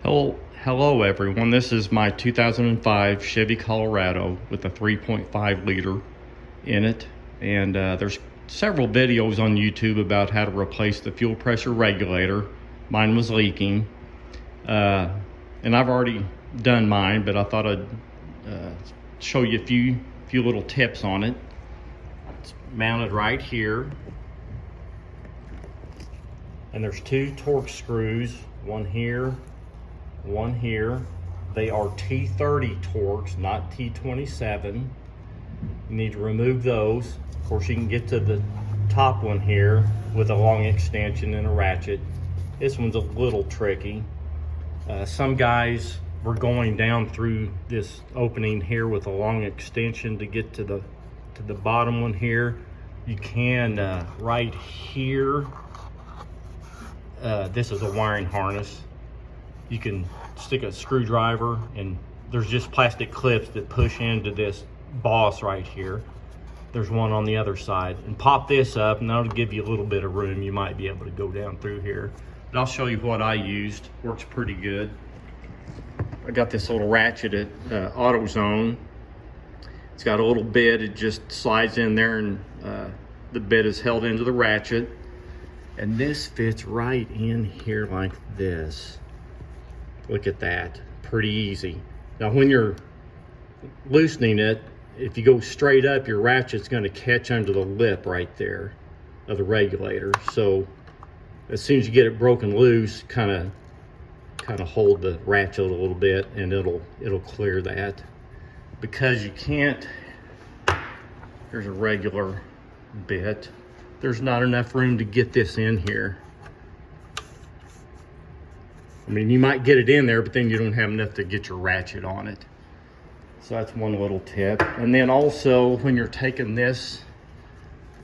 Hello everyone. This is my 2005 Chevy Colorado with a 3.5 liter in it, and there's several videos on YouTube about how to replace the fuel pressure regulator. Mine was leaking, and I've already done mine, but I thought I'd show you a few little tips on it. It's mounted right here, and there's two torque screws, one here, one here. They are T30 Torx, not T27. You need to remove those. Of course, you can get to the top one here with a long extension and a ratchet. This one's a little tricky. Some guys were going down through this opening here with a long extension to get to the bottom one here. You can right here. This is a wiring harness. You can stick a screwdriver, and there's just plastic clips that push into this boss right here. There's one on the other side, and pop this up, and that'll give you a little bit of room. You might be able to go down through here, but I'll show you what I used. Works pretty good. I got this little ratchet at AutoZone. It's got a little bit. It just slides in there, and the bit is held into the ratchet, and this fits right in here like this. Look at that, pretty easy. Now when you're loosening it, if you go straight up, your ratchet's gonna catch under the lip right there of the regulator. So as soon as you get it broken loose, kind of hold the ratchet a little bit, and it'll clear that. Because you can't, here's a regular bit. There's not enough room to get this in here. I mean, you might get it in there, but then you don't have enough to get your ratchet on it. So that's one little tip. And then also, when you're taking this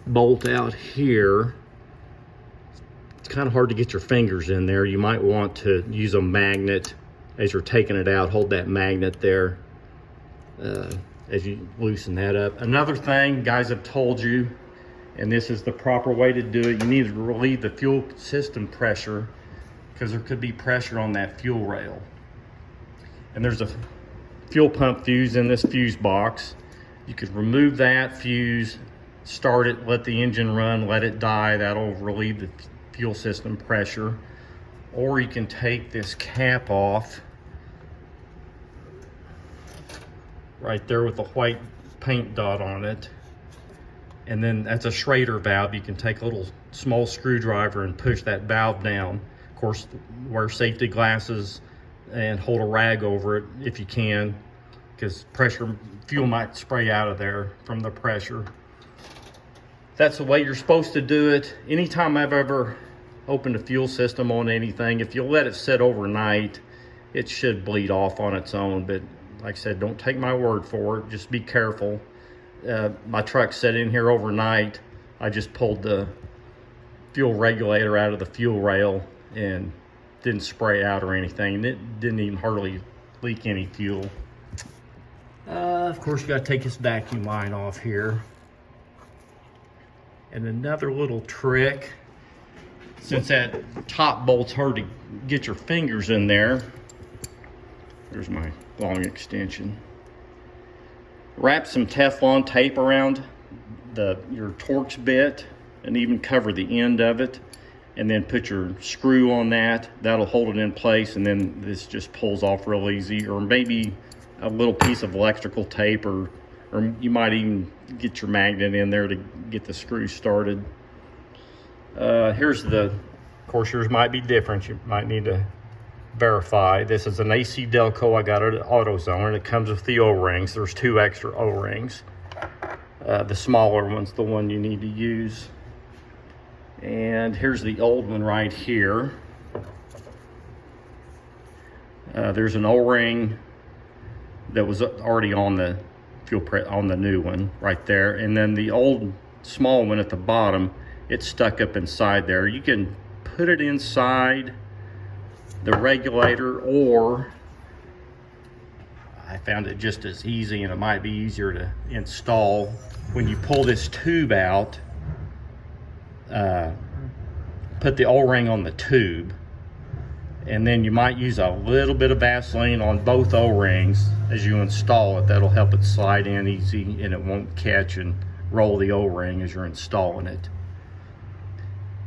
bolt out here, it's kind of hard to get your fingers in there. You might want to use a magnet as you're taking it out. Hold that magnet there as you loosen that up. Another thing guys have told you, and this is the proper way to do it, you need to relieve the fuel system pressure, because there could be pressure on that fuel rail. And there's a fuel pump fuse in this fuse box. You could remove that fuse, start it, let the engine run, let it die. That'll relieve the fuel system pressure. Or you can take this cap off right there with the white paint dot on it. And then that's a Schrader valve. You can take a little small screwdriver and push that valve down. Of course, wear safety glasses and hold a rag over it if you can, because fuel might spray out of there from the pressure. That's the way you're supposed to do it. Anytime I've ever opened a fuel system on anything, if you let it sit overnight, it should bleed off on its own. But like I said, don't take my word for it. Just be careful. My truck sat in here overnight. I just pulled the fuel regulator out of the fuel rail and didn't spray out or anything. It didn't even hardly leak any fuel. Of course, you got to take this vacuum line off here. And another little trick, since that top bolt's hard to get your fingers in there, there's my long extension. Wrap some Teflon tape around your Torx bit, and even cover the end of it, and then put your screw on that. That'll hold it in place, and then this just pulls off real easy. Or maybe a little piece of electrical tape, or you might even get your magnet in there to get the screw started. Of course, yours might be different. You might need to verify. This is an AC Delco I got at AutoZone, and it comes with the O-rings. There's two extra O-rings. The smaller one's the one you need to use. And here's the old one right here. There's an O-ring that was already on the on the new one right there, and then the old small one at the bottom, it's stuck up inside there. You can put it inside the regulator, or I found it just as easy, and it might be easier to install. When you pull this tube out, put the O-ring on the tube, And then you might use a little bit of Vaseline on both O-rings as you install it. That'll help it slide in easy and it won't catch and roll the O-ring as you're installing it.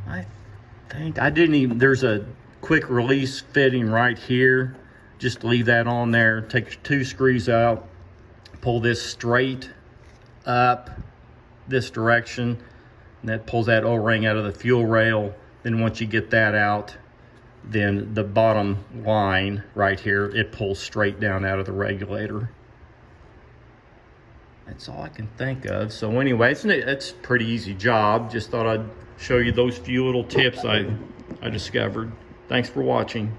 I think I didn't even, there's a quick release fitting right here. Just leave that on there. Take 2 screws out, pull this straight up this direction, and that pulls that O-ring out of the fuel rail. Then once you get that out, then the bottom line right here, it pulls straight down out of the regulator. That's all I can think of. So anyway, it's a pretty easy job. Just thought I'd show you those few little tips I discovered. Thanks for watching.